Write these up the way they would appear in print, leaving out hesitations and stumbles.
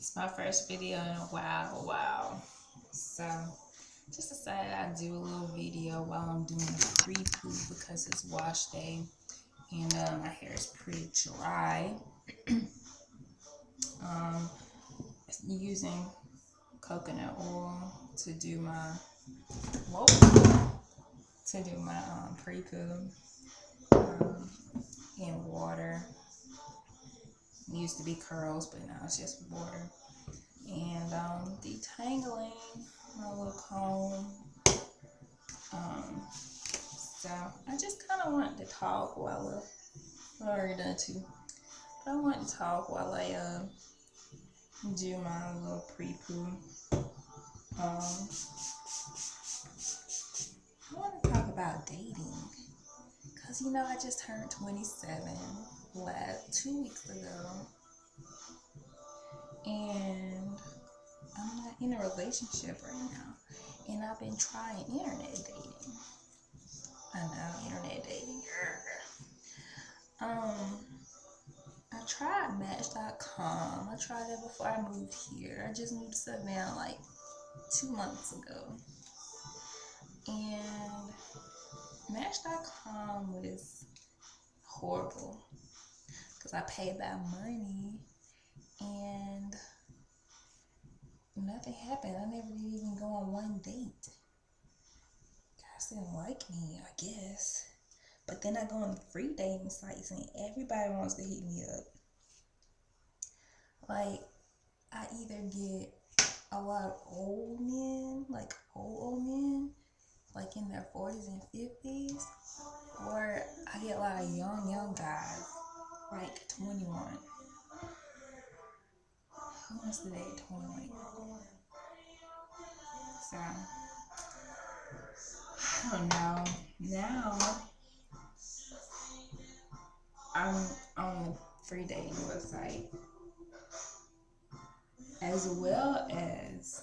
It's my first video in a while. So, just decided I'd do a little video while I'm doing a pre-poo because it's wash day and my hair is pretty dry. um, Using coconut oil to do my pre-poo in water. It used to be curls, but now it's just water. And detangling my little comb. So I just kind of wanted to talk while I already done too, but I wanted to talk while I do my little pre-poo. I want to talk about dating, cause I just turned 27 last 2 weeks ago, and I'm not in a relationship right now, and I've been trying internet dating. I know, internet dating. I tried Match.com. I tried that before I moved here. I just moved to Savannah like 2 months ago. And Match.com was horrible because I paid that money and nothing happened. I never did even go on one date. Guys didn't like me, I guess. But then I go on the free dating sites and everybody wants to hit me up. Like, I either get a lot of old men, like old men, like in their 40s and 50s, or I get a lot of young guys, like 21. Who wants to date 21? So, I don't know. Now, I'm on the free dating website, as well as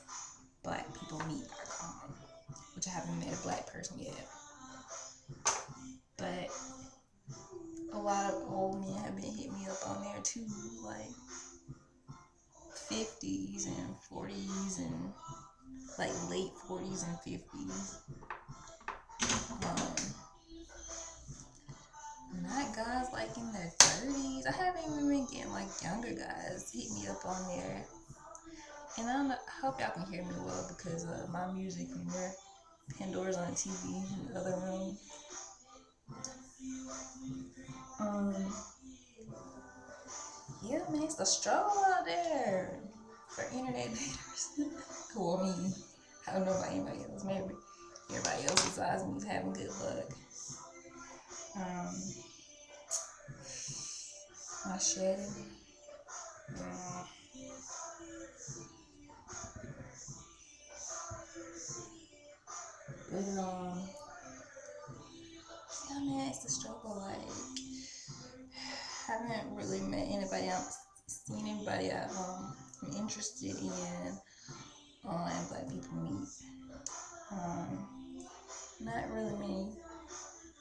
blackpeoplemeet.com, which I haven't met a black person yet. But a lot of old men have been hitting me up on there too, like 50s and 40s and like late 40s and 50s. Not guys like in their 30s. I haven't even been getting like younger guys hit me up on there. And I hope y'all can hear me well because my music from there, Pandora's on the TV in the other room. Yeah, man, it's a struggle out there for internet daters. Well, me, I don't know about anybody else. Maybe everybody else besides me is having good luck. My shedding. But yeah, man, it's a struggle. Like, haven't really met anybody else, seen anybody I'm interested in on Black People Meet. Not really many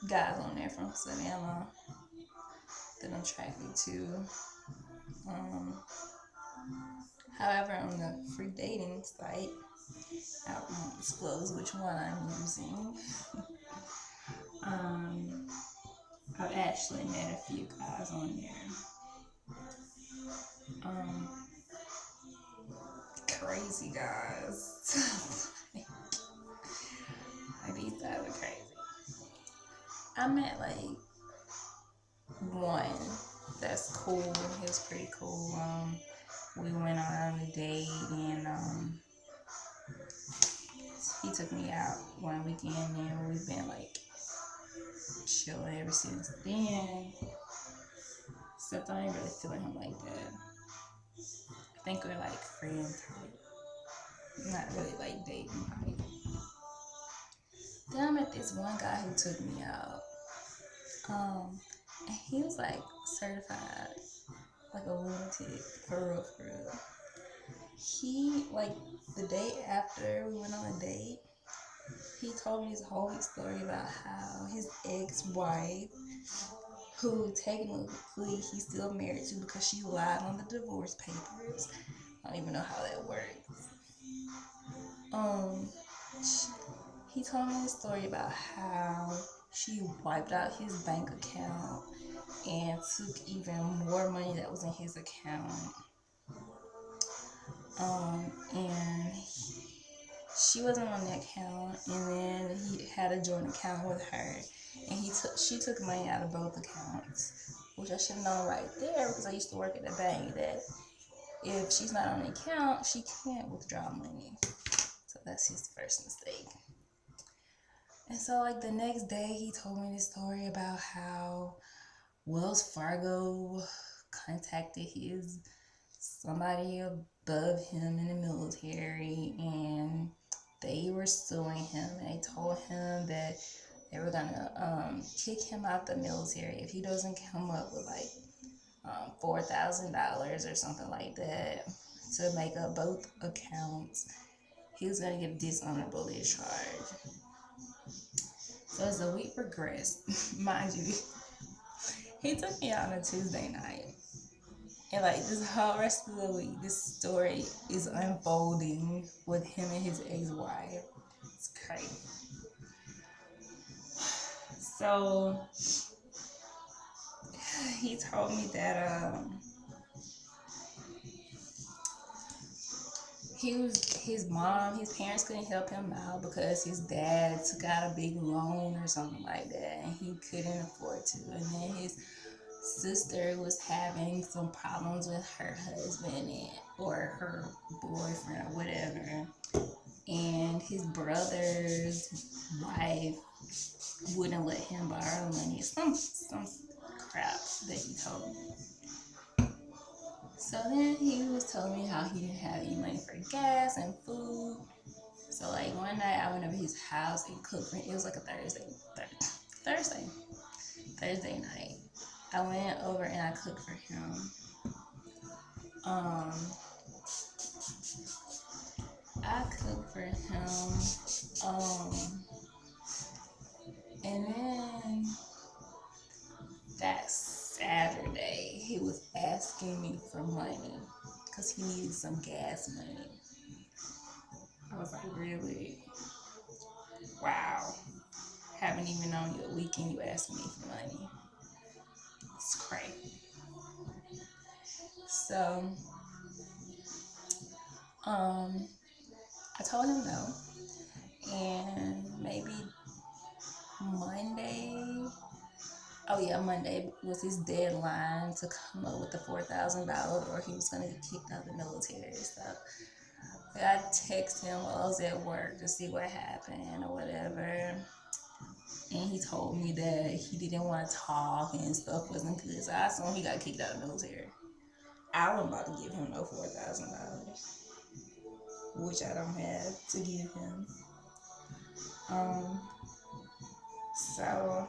guys on there from Savannah that I'm attracted to. However, on the free dating site, I won't disclose which one I'm using. I've actually met a few guys on there. Crazy guys. Like, these guys are crazy. I met like one that's cool. He was pretty cool. We went on a date and he took me out one weekend and we've been like chilling ever since then. Except I ain't really feeling him like that. I think we're like friend type, not really like dating type. Then I met this one guy who took me out. And he was like certified, like a lunatic, for real. He, like, the day after we went on a date, he told me this whole story about how his ex-wife, who technically he's still married to because she lied on the divorce papers, I don't even know how that works. He told me a story about how she wiped out his bank account and took even more money that was in his account. And she wasn't on the account, and then he had a joint account with her, and she took money out of both accounts, which I should have known right there because I used to work at the bank that if she's not on the account, she can't withdraw money. So that's his first mistake. And so like the next day, he told me this story about how Wells Fargo contacted somebody above him in the military, and they were suing him, and they told him that they were gonna kick him out the military if he doesn't come up with like $4,000 or something like that to make up both accounts. He was gonna get dishonorable discharge. So as the week progressed, mind you, he took me out on a Tuesday night. And like this whole rest of the week, this story is unfolding with him and his ex-wife. It's crazy. So he told me that his parents couldn't help him out because his dad took out a big loan or something like that, and he couldn't afford to. And then his sister was having some problems with her husband or her boyfriend or whatever, and his brother's wife wouldn't let him borrow money. Some crap that he told me. So then he was telling me how he didn't have any money for gas and food. So like one night I went over to his house and cooked for him. It was like a Thursday night. I went over and I cooked for him. I cooked for him. And then that Saturday, he was asking me for money because he needed some gas money. I was like, really? Wow. Haven't even known you a week and you asking me for money. It's crazy. So, I told him no. And maybe Monday was his deadline to come up with the $4,000 or he was going to get kicked out of the military. So I texted him while I was at work to see what happened or whatever. And he told me that he didn't want to talk and stuff wasn't good. So I assumed he got kicked out of the military. I wasn't about to give him no $4,000, which I don't have to give him. So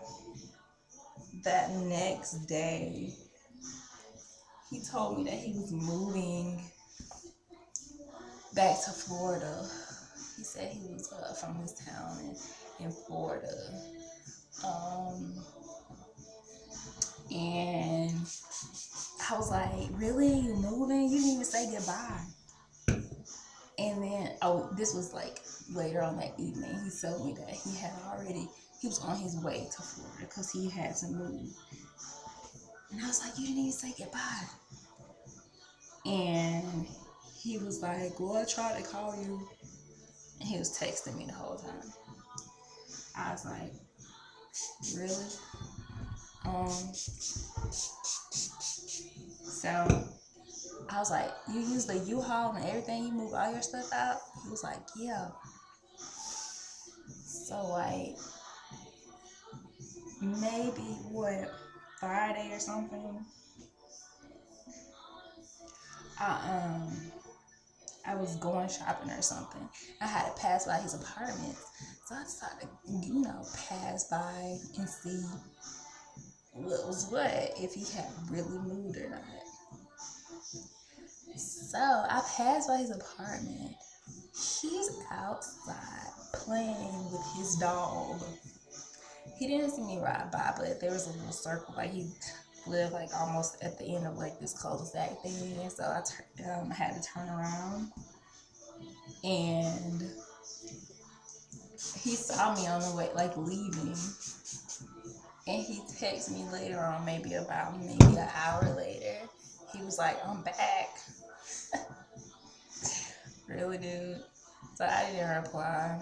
that next day, he told me that he was moving back to Florida. He said he was from his town in Florida. And I was like, really? You moving? You didn't even say goodbye. And then, this was like later on that evening. He told me that he was on his way to Florida because he had to move. And I was like, you didn't even say goodbye. And he was like, well, I tried to call you. And he was texting me the whole time. I was like, really? So I was like, you use the U-Haul and everything? You move all your stuff out? He was like, yeah. So like, maybe Friday or something, I was going shopping or something. I had to pass by his apartment. So I decided to, pass by and see what was what, if he had really moved or not. So I passed by his apartment. He's outside playing with his dog. He didn't see me ride by, but there was a little circle. Like he live like almost at the end of like this cul-de-sac thing, and so I had to turn around, and he saw me on the way, like leaving, and he texted me later on, maybe an hour later. He was like, "I'm back." Really, dude? So I didn't reply.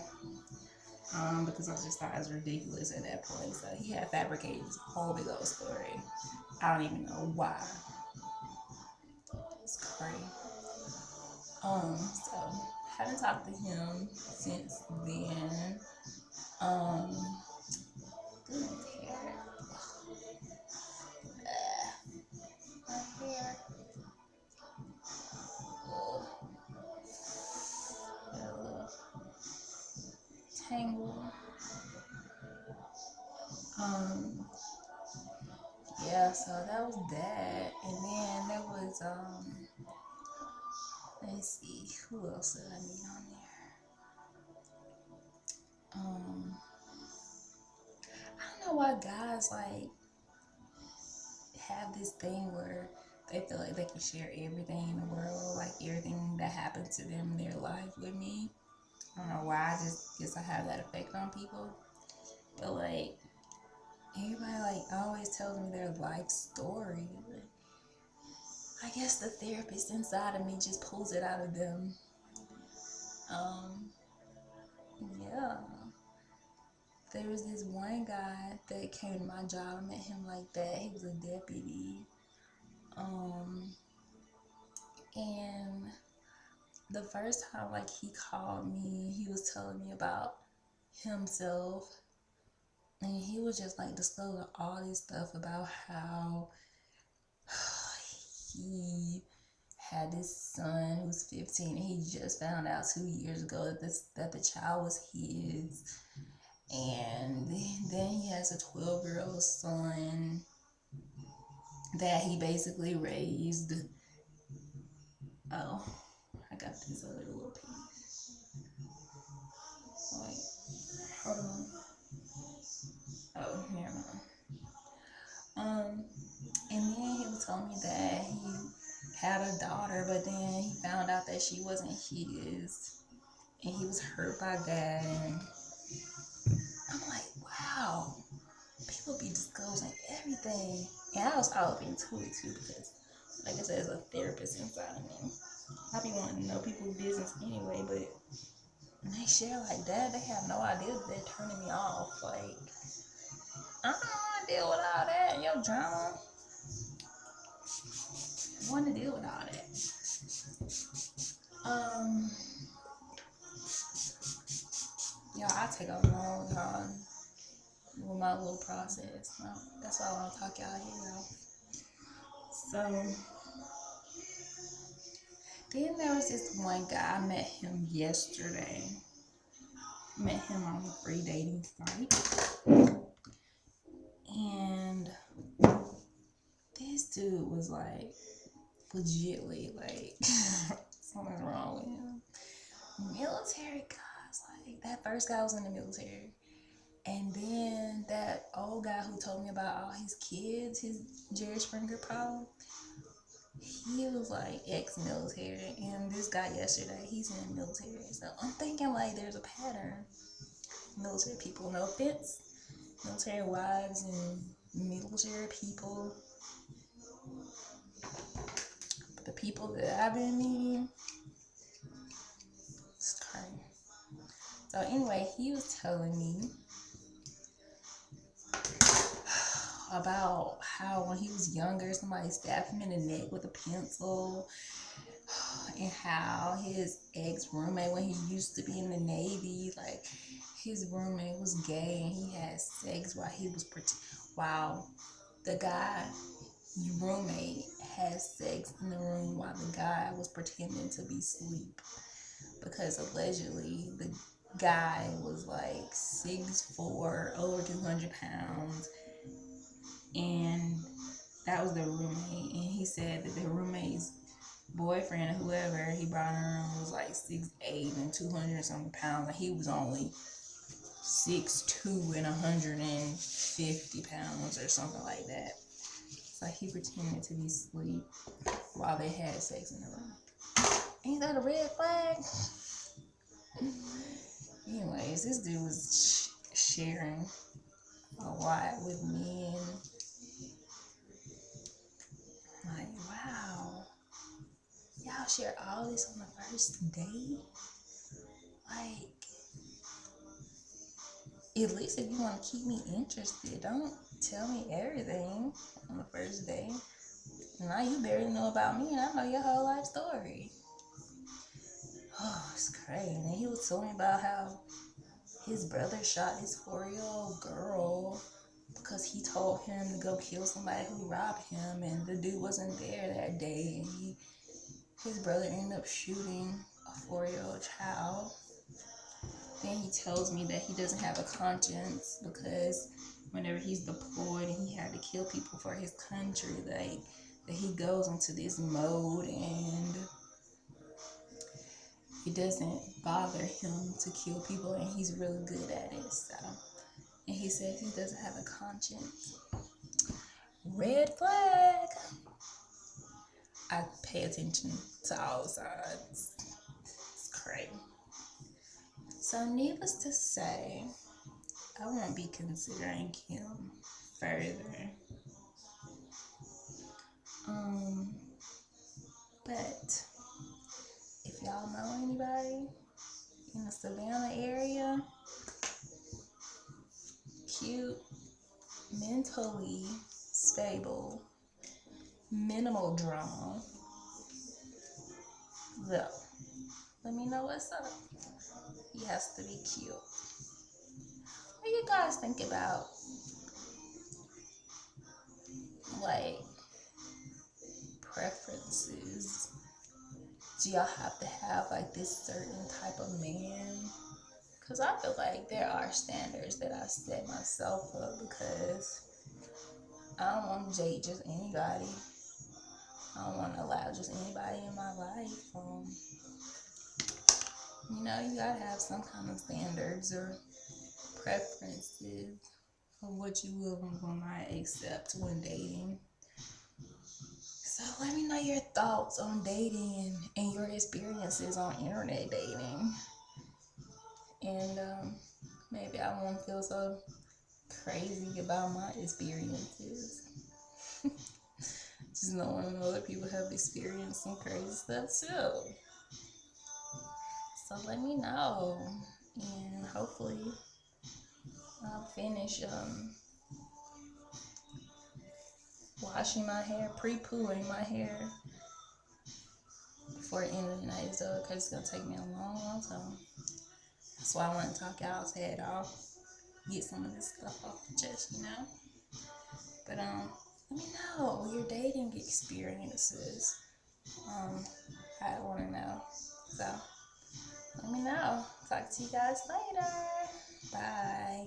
Because I just thought it was ridiculous at that point. So he had fabricated this whole big old story. I don't even know why. It's crazy. So haven't talked to him since then. Good hair. My hair. Got a little tangle. Yeah, so that was that. And then there was let's see, who else did I meet on there? I don't know why guys like have this thing where they feel like they can share everything in the world, like everything that happened to them in their life with me. I don't know why, I just guess I have that effect on people. But like everybody like always tells me their life story. I guess the therapist inside of me just pulls it out of them. Yeah. There was this one guy that came to my job. I met him like that. He was a deputy. And the first time like he called me, he was telling me about himself. And he was just like disclosing all this stuff about how he had this son who was 15 and he just found out 2 years ago that the child was his. And then he has a 12-year-old son that he basically raised. Oh, I got this other little piece. Wait, hold on. Oh, never mind. And then he was telling me that he had a daughter, but then he found out that she wasn't his, and he was hurt by that. And I'm like, wow, people be disclosing everything. And I was all up into it too, because like I said, as a therapist inside of me, I be wanting to know people's business anyway, but when they share like that, they have no idea that they're turning me off. Like, I don't want to deal with all that, your drama. I want to deal with all that. Y'all, I take a long time with my little process. That's why I want to talk y'all here, y'all. So, then there was this one guy, I met him yesterday. Met him on a free dating site. And this dude was like, legitly, like, something's wrong with him. Military guys, like, that first guy was in the military. And then that old guy who told me about all his kids, his Jerry Springer problem, he was like ex-military. And this guy yesterday, he's in the military. So I'm thinking like there's a pattern. Military people, no offense, military wives and military people. But the people that I've been meeting, it's crazy. So anyway, he was telling me about how when he was younger, somebody stabbed him in the neck with a pencil, and how his ex-roommate, when he used to be in the Navy, like his roommate was gay and he had sex while the guy roommate had sex in the room while the guy was pretending to be asleep, because allegedly the guy was like 6'4", over 200 pounds, and that was their roommate. And he said that their roommate's boyfriend or whoever he brought in the room was like 6'8" and 200 something pounds, and he was only 6'2" and 150 pounds or something like that. So he pretended to be asleep while they had sex in the room. Ain't that a red flag? Anyways, this dude was sharing a lot with me, and like, wow, y'all share all this on the first date? Like, at least if you want to keep me interested, don't tell me everything on the first day. Now you barely know about me, and I know your whole life story. Oh, it's crazy. And he was telling me about how his brother shot his 4-year-old girl because he told him to go kill somebody who robbed him, and the dude wasn't there that day, and his brother ended up shooting a 4-year-old child. Then he tells me that he doesn't have a conscience because whenever he's deployed and he had to kill people for his country, that he goes into this mode and it doesn't bother him to kill people, and he's really good at it. So, and he says he doesn't have a conscience. Red flag. I pay attention to all sides. It's crazy. So, needless to say, I won't be considering him further. But if y'all know anybody in the Savannah area, cute, mentally stable, minimal drama, though, let me know what's up. He has to be cute. What do you guys think about, like, preferences? Do y'all have to have, like, this certain type of man? Because I feel like there are standards that I set myself up because I don't want to date just anybody. I don't want to allow just anybody in my life. You know, you gotta have some kind of standards or preferences of what you will and will not accept when dating. So let me know your thoughts on dating and your experiences on internet dating. And maybe I won't feel so crazy about my experiences. Just knowing other people have experienced some crazy stuff too. So let me know, and hopefully I'll finish washing my hair, pre-pooing my hair before the end of the night, so because it's gonna take me a long time. That's why I want to talk y'all's head off, get some of this stuff off the chest, you know. But let me know your dating experiences. I want to know. So let me know. Talk to you guys later. Bye.